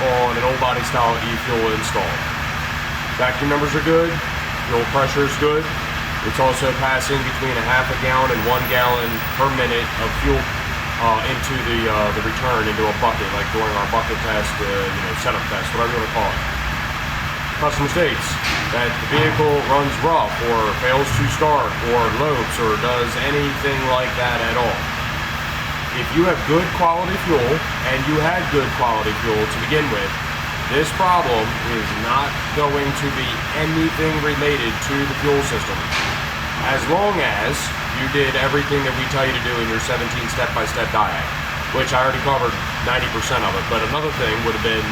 on an old body style e-fuel install. Vacuum numbers are good, fuel pressure is good. It's also passing between a half a gallon and 1 gallon per minute of fuel into the return into a bucket, like during our bucket test, setup test, whatever you want to call it. Customer states that the vehicle runs rough or fails to start or lopes or does anything like that at all. If you have good quality fuel, and you had good quality fuel to begin with, this problem is not going to be anything related to the fuel system. As long as you did everything that we tell you to do in your 17 step-by-step diet, which I already covered 90% of it, but another thing would have been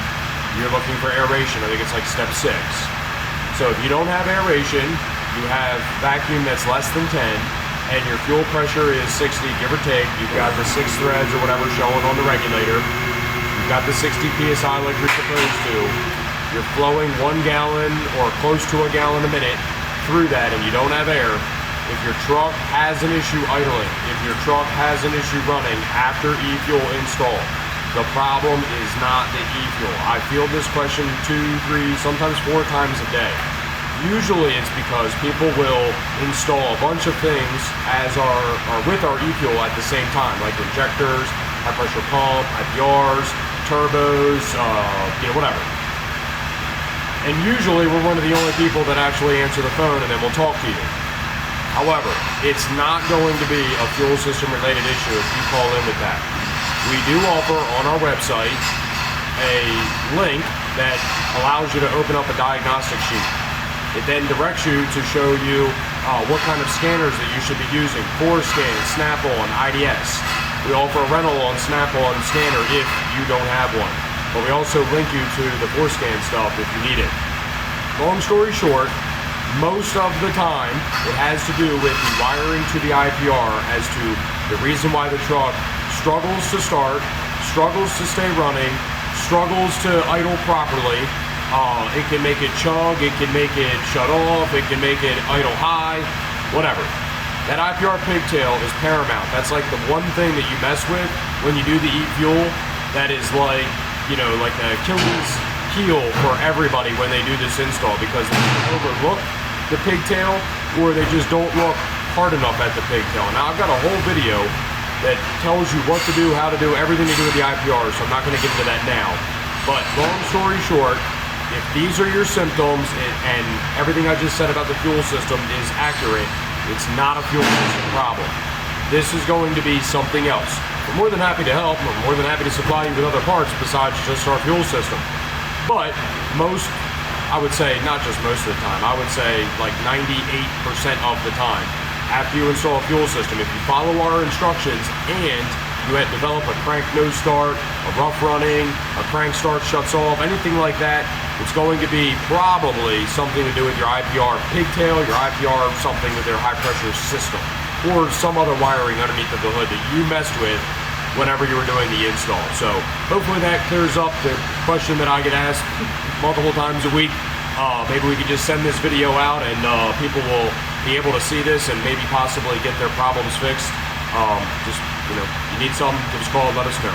you're looking for aeration. I think it's like step 6. So if you don't have aeration, you have vacuum that's less than 10, and your fuel pressure is 60, give or take. You've got the 6 threads or whatever showing on the regulator. You've got the 60 psi like you're supposed to. You're flowing 1 gallon or close to a gallon a minute through that, and you don't have air. If your truck has an issue idling, if your truck has an issue running after e-fuel install, the problem is not the e-fuel. I field this question 2, 3, sometimes 4 times a day. Usually it's because people will install a bunch of things as with our e-fuel at the same time, like injectors, high pressure pump, IPRs, turbos, whatever. And usually we're one of the only people that actually answer the phone and then we'll talk to you. However, it's not going to be a fuel system related issue if you call in with that. We do offer on our website a link that allows you to open up a diagnostic sheet. It then directs you to show you what kind of scanners that you should be using: Forescan, Snap-on, IDS. We offer a rental on Snap-on scanner if you don't have one, but we also link you to the Forescan stuff if you need it. Long story short, most of the time it has to do with the wiring to the IPR as to the reason why the truck struggles to start, struggles to stay running, struggles to idle properly. It can make it chug, it can make it shut off, it can make it idle high, whatever. That IPR pigtail is paramount. That's like the one thing that you mess with when you do the e-fuel that is like the Achilles heel for everybody when they do this install, because they overlook the pigtail or they just don't look hard enough at the pigtail. Now I've got a whole video that tells you what to do, how to do, everything to do with the IPR, so I'm not going to get into that now. But long story short, if these are your symptoms and everything I just said about the fuel system is accurate, it's not a fuel system problem. This is going to be something else. We're more than happy to help. We're more than happy to supply you with other parts besides just our fuel system. But I would say, not just most of the time, I would say like 98% of the time, after you install a fuel system, if you follow our instructions and you had developed a crank no start, a rough running, a crank start shuts off, anything like that, it's going to be probably something to do with your IPR pigtail, your IPR something with their high pressure system, or some other wiring underneath of the hood that you messed with whenever you were doing the install. So hopefully that clears up the question that I get asked multiple times a week. Maybe we could just send this video out and people will be able to see this and maybe possibly get their problems fixed. You need something, give us a call and let us know.